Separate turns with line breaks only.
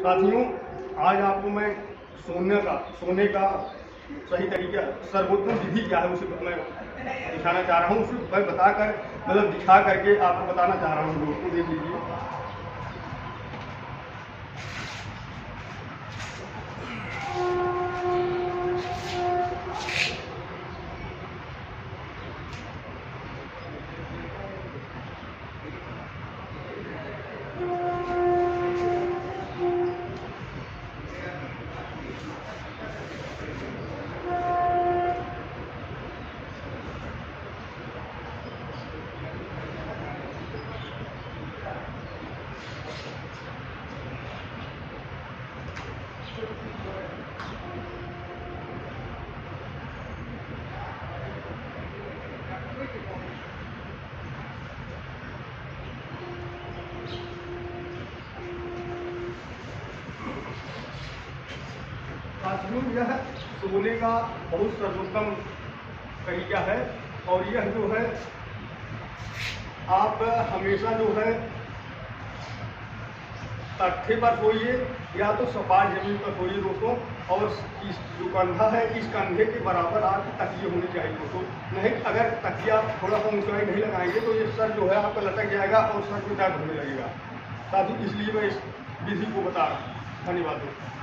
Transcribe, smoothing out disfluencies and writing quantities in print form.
साथियों, आज आपको मैं सोने का सही तरीका, सर्वोत्तम विधि क्या है उसे मैं दिखाना चाह रहा हूँ। उसे मैं बताकर मतलब दिखा करके आपको बताना चाह रहा हूँ। दोस्तों देख लीजिए। साथियों, यह सोने का बहुत सर्वोत्तम तरीका है। और यह जो है आप हमेशा जो है तख्ते पर सोइए या तो सपाट जमीन पर सोइए दोस्तों। और इस जो कंधा है इस कंधे के बराबर आपके तकिए होने चाहिए दोस्तों। नहीं, अगर तकिया थोड़ा सा ऊंचाई नहीं लगाएंगे तो ये सर जो है आपका लटक जाएगा और सर में दर्द होने लगेगा। साथियों, इसलिए मैं इस विधि को बता रहा हूँ। धन्यवाद दोस्तों।